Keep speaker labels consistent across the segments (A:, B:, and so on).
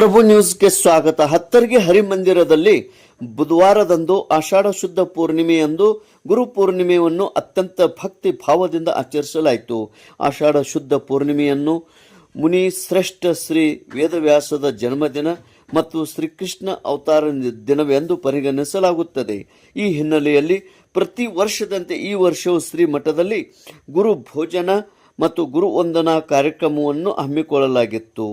A: ಪ್ರಭು ನ್ಯೂಸ್ಗೆ ಸ್ವಾಗತ. ಹತ್ತರ್ಗಿ ಹರಿಮಂದಿರದಲ್ಲಿ ಬುಧವಾರದಂದು ಆಷಾಢ ಶುದ್ಧ ಪೂರ್ಣಿಮೆಯಂದು ಗುರು ಪೂರ್ಣಿಮೆಯನ್ನು ಅತ್ಯಂತ ಭಕ್ತಿ ಭಾವದಿಂದ ಆಚರಿಸಲಾಯಿತು. ಆಷಾಢ ಶುದ್ಧ ಪೂರ್ಣಿಮೆಯನ್ನು ಮುನಿ ಶ್ರೇಷ್ಠ ಶ್ರೀ ವೇದವ್ಯಾಸದ ಜನ್ಮದಿನ ಮತ್ತು ಶ್ರೀಕೃಷ್ಣ ಅವತಾರ ದಿನವೆಂದು ಪರಿಗಣಿಸಲಾಗುತ್ತದೆ. ಈ ಹಿನ್ನೆಲೆಯಲ್ಲಿ ಪ್ರತಿ ವರ್ಷದಂತೆ ಈ ವರ್ಷವೂ ಶ್ರೀ ಮಠದಲ್ಲಿ ಗುರು ಭೋಜನ ಮತ್ತು ಗುರು ವಂದನಾ ಕಾರ್ಯಕ್ರಮವನ್ನು ಹಮ್ಮಿಕೊಳ್ಳಲಾಗಿತ್ತು.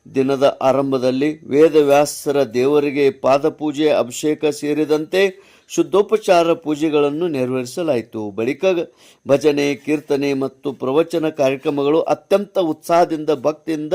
A: ದಿನದ ಆರಂಭದಲ್ಲಿ ವೇದವ್ಯಾಸರ ದೇವರಿಗೆ ಪಾದಪೂಜೆ, ಅಭಿಷೇಕ ಸೇರಿದಂತೆ ಶುದ್ಧೋಪಚಾರ ಪೂಜೆಗಳನ್ನು ನೆರವೇರಿಸಲಾಯಿತು. ಬಳಿಕ ಭಜನೆ, ಕೀರ್ತನೆ ಮತ್ತು ಪ್ರವಚನ ಕಾರ್ಯಕ್ರಮಗಳು ಅತ್ಯಂತ ಉತ್ಸಾಹದಿಂದ ಭಕ್ತಿಯಿಂದ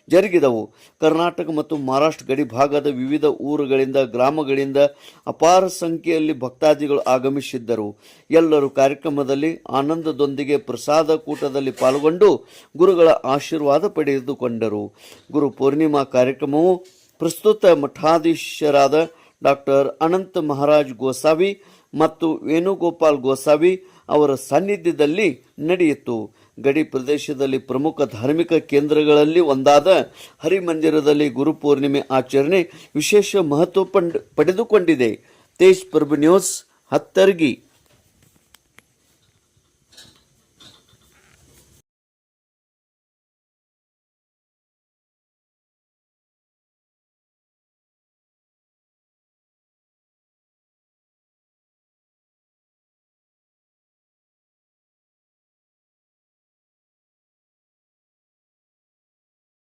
A: ಜರುಗಿದವು. ಕರ್ನಾಟಕ ಮತ್ತು ಮಹಾರಾಷ್ಟ್ರ ಗಡಿ ಭಾಗದ ವಿವಿಧ ಊರುಗಳಿಂದ, ಗ್ರಾಮಗಳಿಂದ ಅಪಾರ ಸಂಖ್ಯೆಯಲ್ಲಿ ಭಕ್ತಾದಿಗಳು ಆಗಮಿಸಿದ್ದರು. ಎಲ್ಲರೂ ಕಾರ್ಯಕ್ರಮದಲ್ಲಿ ಆನಂದದೊಂದಿಗೆ ಪ್ರಸಾದ ಕೂಟದಲ್ಲಿ ಪಾಲ್ಗೊಂಡು ಗುರುಗಳ ಆಶೀರ್ವಾದ ಪಡೆದುಕೊಂಡರು. ಗುರು ಪೂರ್ಣಿಮಾ ಕಾರ್ಯಕ್ರಮವು ಪ್ರಸ್ತುತ ಮಠಾಧೀಶರಾದ ಡಾಕ್ಟರ್ ಅನಂತ ಮಹಾರಾಜ್ ಗೋಸಾವಿ ಮತ್ತು ವೇಣುಗೋಪಾಲ್ ಗೋಸಾವಿ ಅವರ ಸಾನ್ನಿಧ್ಯದಲ್ಲಿ ನಡೆಯಿತು. ಗಡಿ ಪ್ರದೇಶದಲ್ಲಿ ಪ್ರಮುಖ ಧಾರ್ಮಿಕ ಕೇಂದ್ರಗಳಲ್ಲಿ ಒಂದಾದ ಹರಿಮಂದಿರದಲ್ಲಿ ಗುರುಪೂರ್ಣಿಮೆ ಆಚರಣೆ ವಿಶೇಷ ಮಹತ್ವ ಪಡೆದುಕೊಂಡಿದೆ. ತೇಜ್ ಪ್ರಭು ನ್ಯೂಸ್, ಹತ್ತರ್ಗಿ.